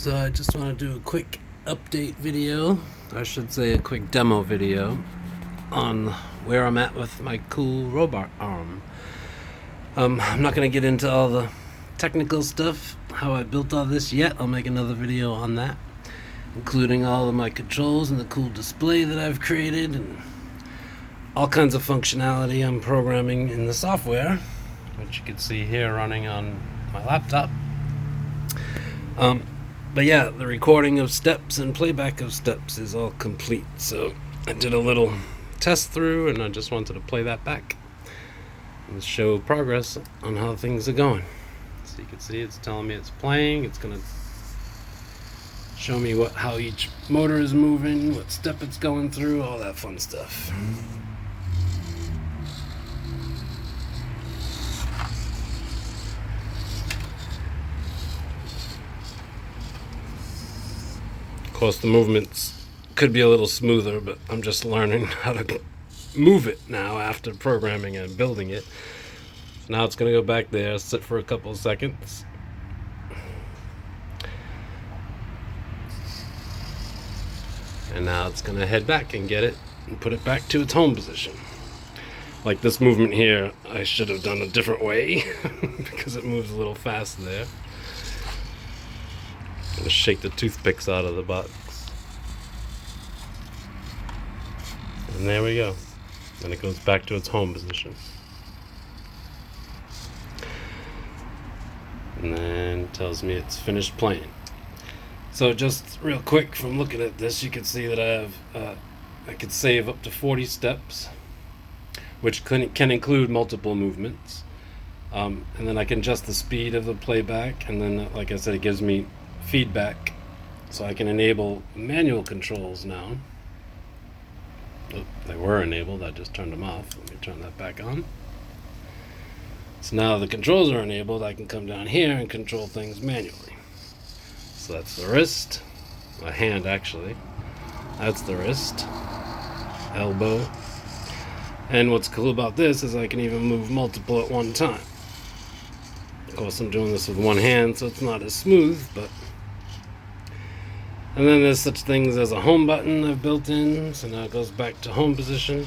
So I just want to do a quick update video, I should say a quick demo video, on where I'm at with my cool robot arm. I'm not going to get into all the technical stuff, how I built all this yet. I'll make another video on that, including all of my controls and the cool display that I've created and all kinds of functionality I'm programming in the software, which you can see here running on my laptop. But yeah, the recording of steps and playback of steps is all complete. So I did a little test through and I just wanted to play that back and show progress on how things are going. So you can see it's telling me it's playing. It's going to show me how each motor is moving, what step it's going through, all that fun stuff. Of course, the movements could be a little smoother, but I'm just learning how to move it now after programming and building it. So now it's going to go back there, sit for a couple of seconds. And now it's going to head back and get it and put it back to its home position. Like this movement here, I should have done a different way because it moves a little fast there. I'm going to shake the toothpicks out of the box. And there we go. And it goes back to its home position. And then it tells me it's finished playing. So just real quick, from looking at this, you can see that I could save up to 40 steps, which can include multiple movements. And then I can adjust the speed of the playback, and then, like I said, it gives me feedback, so I can enable manual controls now. Oh, they were enabled, I just turned them off. Let me turn that back on. So now the controls are enabled, I can come down here and control things manually. So that's the wrist, a hand actually. That's the wrist, elbow. And what's cool about this is I can even move multiple at one time. Of course, I'm doing this with one hand, so it's not as smooth, but... And then there's such things as a home button I've built in, so now it goes back to home position.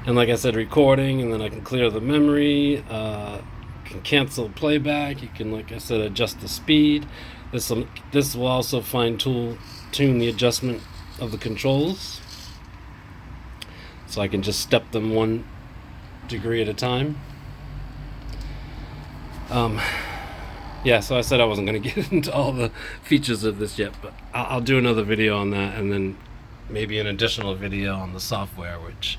And like I said, recording, and then I can clear the memory, can cancel playback, you can, like I said, adjust the speed. This will also tune the adjustment of the controls, so I can just step them 1 degree at a time. Yeah, so I said I wasn't going to get into all the features of this yet, but I'll do another video on that, and then maybe an additional video on the software, which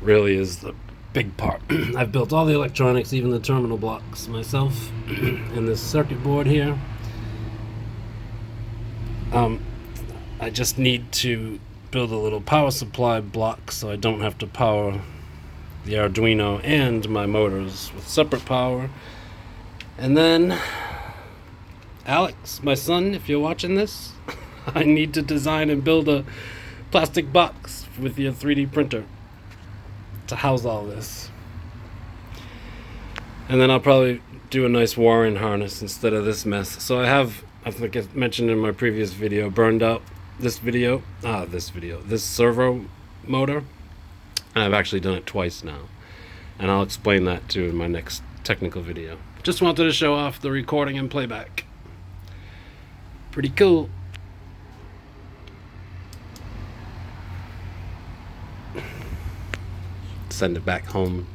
really is the big part. I've built all the electronics, even the terminal blocks myself, and this circuit board here. I just need to build a little power supply block so I don't have to power the Arduino and my motors with separate power. And then, Alex, my son, if you're watching this, I need to design and build a plastic box with your 3D printer to house all this. And then I'll probably do a nice wiring harness instead of this mess. So I think I mentioned in my previous video, burned out this servo motor. And I've actually done it twice now. And I'll explain that too in my next technical video. Just wanted to show off the recording and playback. Pretty cool. Send it back home